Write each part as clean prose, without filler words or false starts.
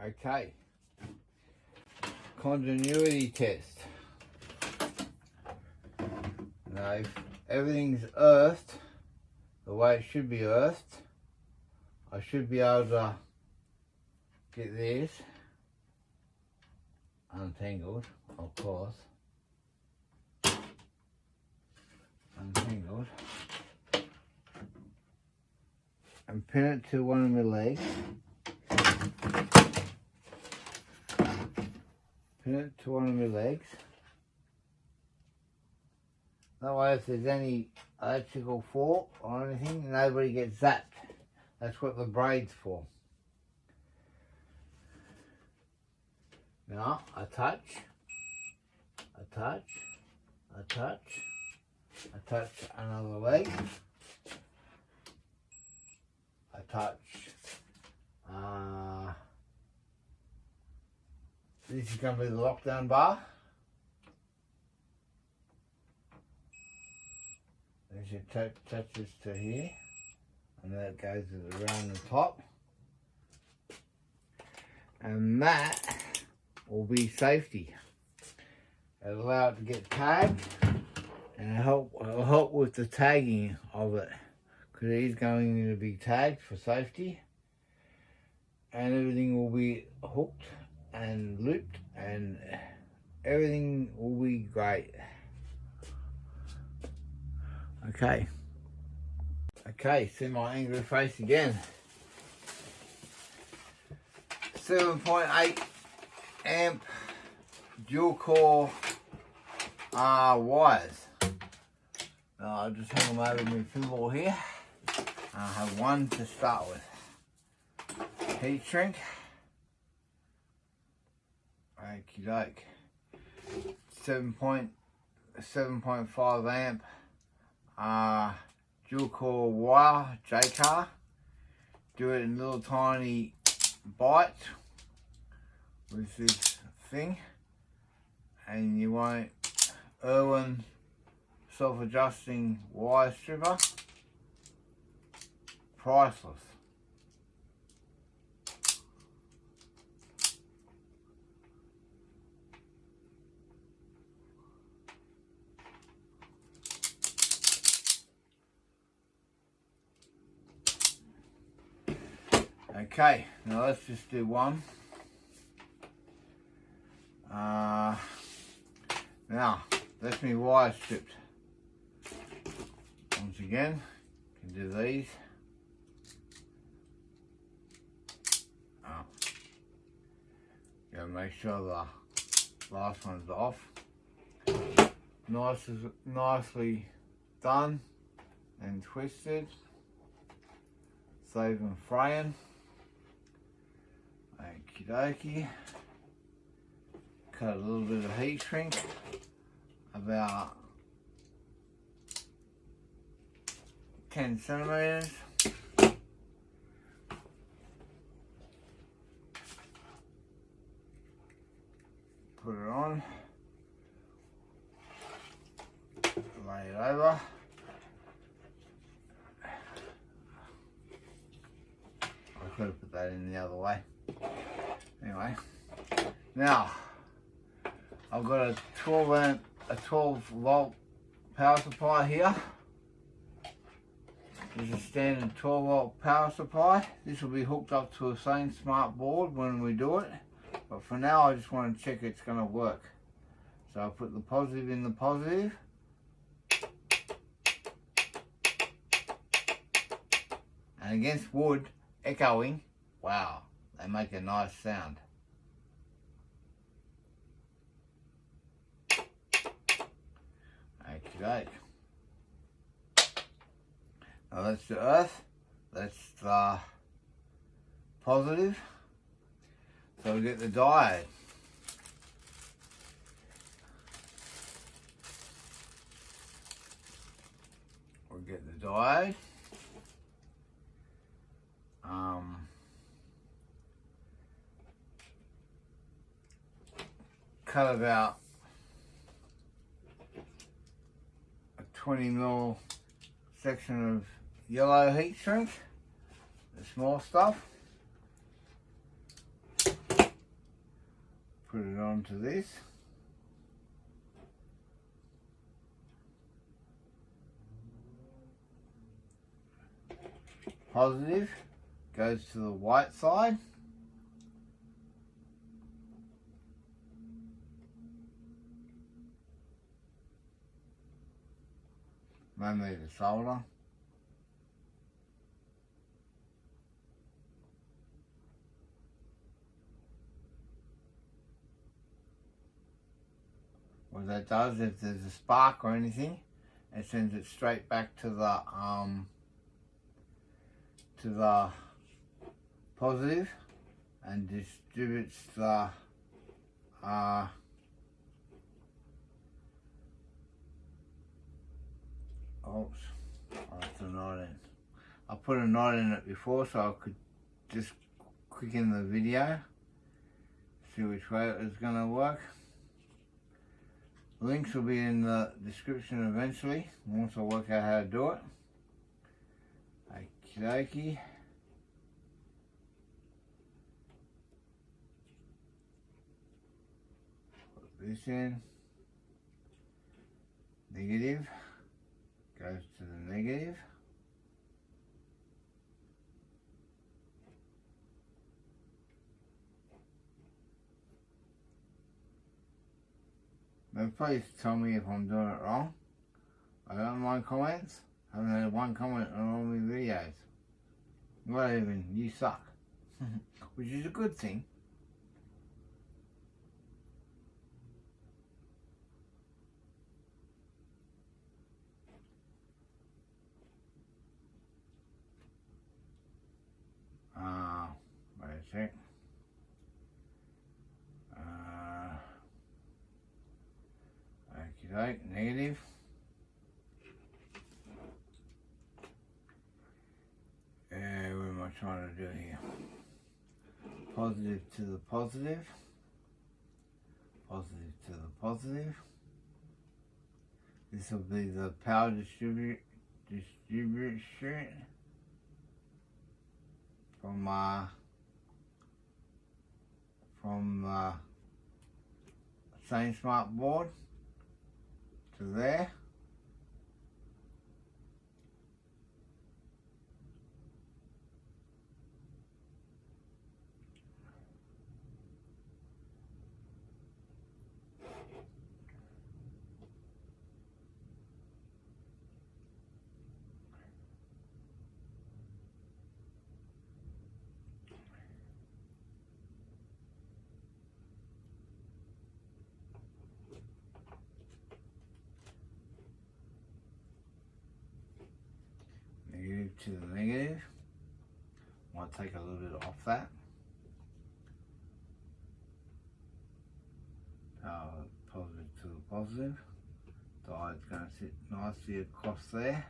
Okay, continuity test. Now, if everything's earthed the way it should be earthed, I should be able to get this untangled, of course. Untangled. And pin it to one of my legs. Pin it to one of my legs. That way if there's any electrical fault or anything, nobody gets zapped. That's what the braid's for. Now, I touch, another leg, I touch, this is going to be the lockdown bar. As you touch this to here, and then it goes around the top, and that will be safety. It'll allow it to get tagged, and it'll help with the tagging of it, because it is going to be tagged for safety, and everything will be hooked and looped, and everything will be great. Okay, see my angry face again. 7.8 amp dual core wires. Now I'll just hang them over my pinball here. I have one to start with. Heat shrink. Okie doke. 7.5 amp dual core wire, J-car. Do it in little tiny bites with this thing, and you want Irwin self-adjusting wire stripper. Priceless. Okay, now let's just do one. Now, that's me wire stripped. Once again, can do these. Gotta make sure the last one's off. Nicely done and twisted. Saving fraying. Okie dokie. Cut a little bit of heat shrink, about 10 centimeters. Put it on, lay it over. I could have put that in the other way. Anyway, now I've got a 12 volt power supply here. This is a standard 12 volt power supply. This will be hooked up to a same smart board when we do it. But for now, I just want to check it's going to work. So I'll put the positive in the positive. And against wood, echoing, wow, they make a nice sound. Okay. Now that's the earth, that's the positive. So we get the diode. We'll get the diode. Cut about a 20mm section of yellow heat shrink, the small stuff. put it onto this. Positive goes to the white side. No need to solder. What that does, if there's a spark or anything, it sends it straight back to the positive and distributes the oops, I left a knot in. I put a knot in it before so I could just quicken the video, see which way it was going to work. Links will be in the description eventually, once I work out how to do it. Okie dokie. Put this in. Negative goes to the negative. Now please tell me if I'm doing it wrong. I don't mind comments. I haven't had one comment on all my videos. Not even, you suck. Which is a good thing. Wait a sec. Okey-doke, negative. What am I trying to do here? Positive to the positive. Positive to the positive. This will be the power distribution from the same smart board to there. Negative to the negative. Might take a little bit off that. Positive to the positive. Die's going to sit nicely across there.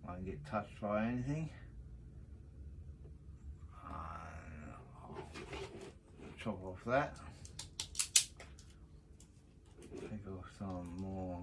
Won't get touched by anything. I'll chop off that. Take off some more.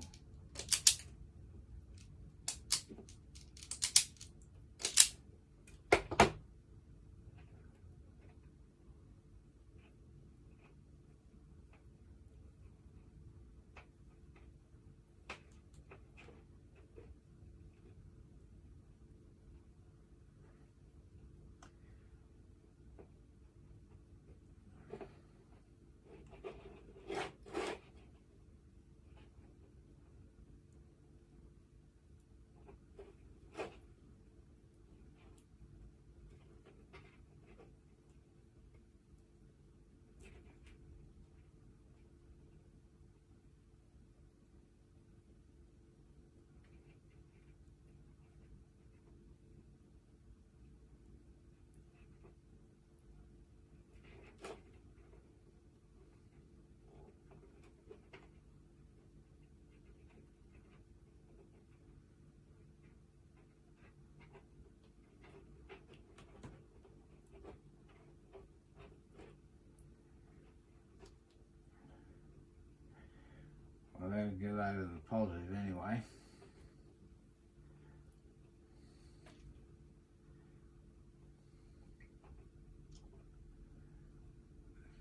I'll never get over the positive anyway.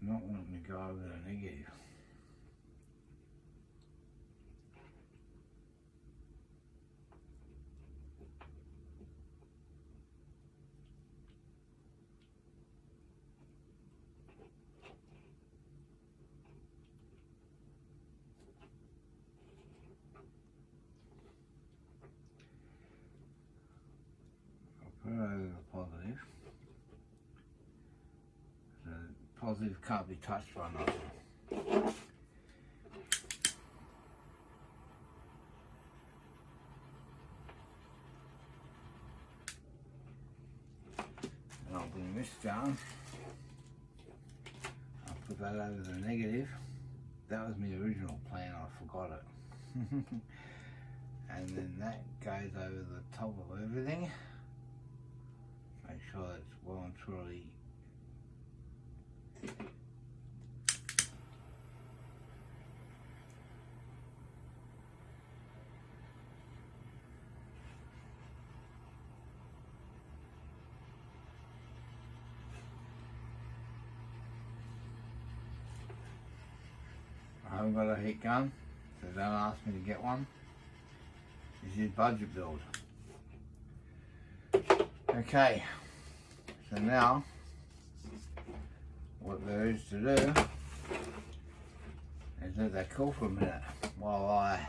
not wanting to go over the negative. I'll put it over the positive. The positive can't be touched by nothing. And I'll bring this down. I'll put that over the negative. That was my original plan, I forgot it. And then that goes over the top of everything. Make sure it's well and truly I haven't got a heat gun, so don't ask me to get one. This is budget build. Okay, so now what there is to do is let that cool for a minute while I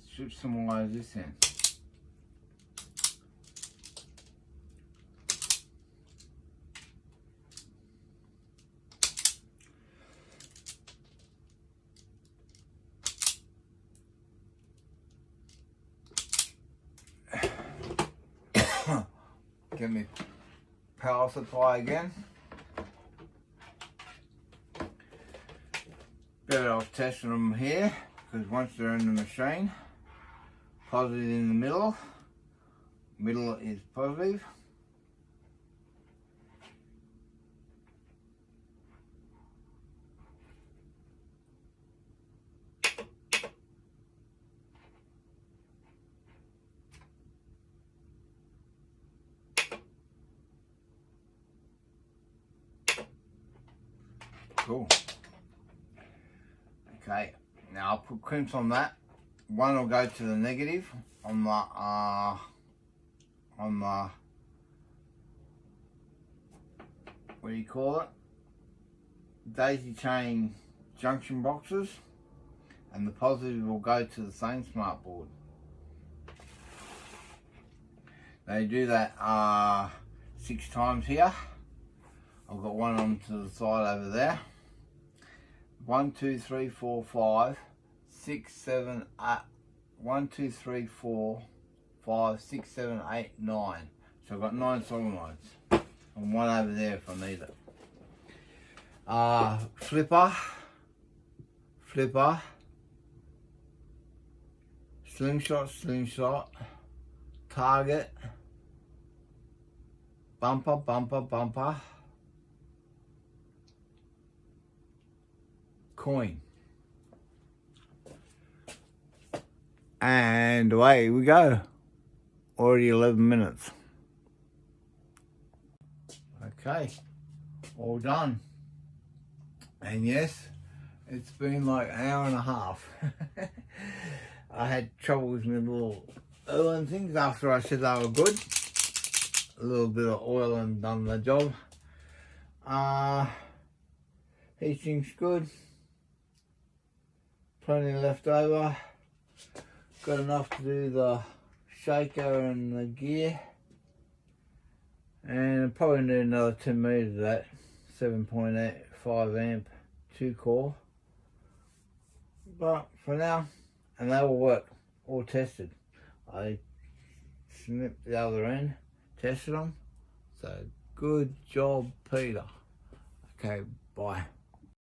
strip some wires this in. Get me power supply again. Better off testing them here, because once they're in the machine, positive in the middle is positive. Cool. Okay, now I'll put crimps on that. One will go to the negative on the what do you call it? Daisy chain junction boxes, and the positive will go to the same smart board. They do that 6 times here. I've got one on to the side over there. 1, 2, 3, 4, 5, 6, 7, 8. 1, 2, 3, 4, 5, 6, 7, 8, 9. So I've got 9 solenoids. And one over there if I need it. Flipper, slingshot, target, bumper, coin. And away we go. Already 11 minutes. Okay, all done. And yes, it's been like an hour and a half. I had trouble with my little oil and things after I said they were good. A little bit of oil and done the job. Heatsink's good. Plenty left over. Got enough to do the shaker and the gear. And probably need another 10 meters of that. 7.85 amp 2 core. But for now, and they will work, all tested. I snipped the other end, tested them. So good job, Peter. Okay, bye.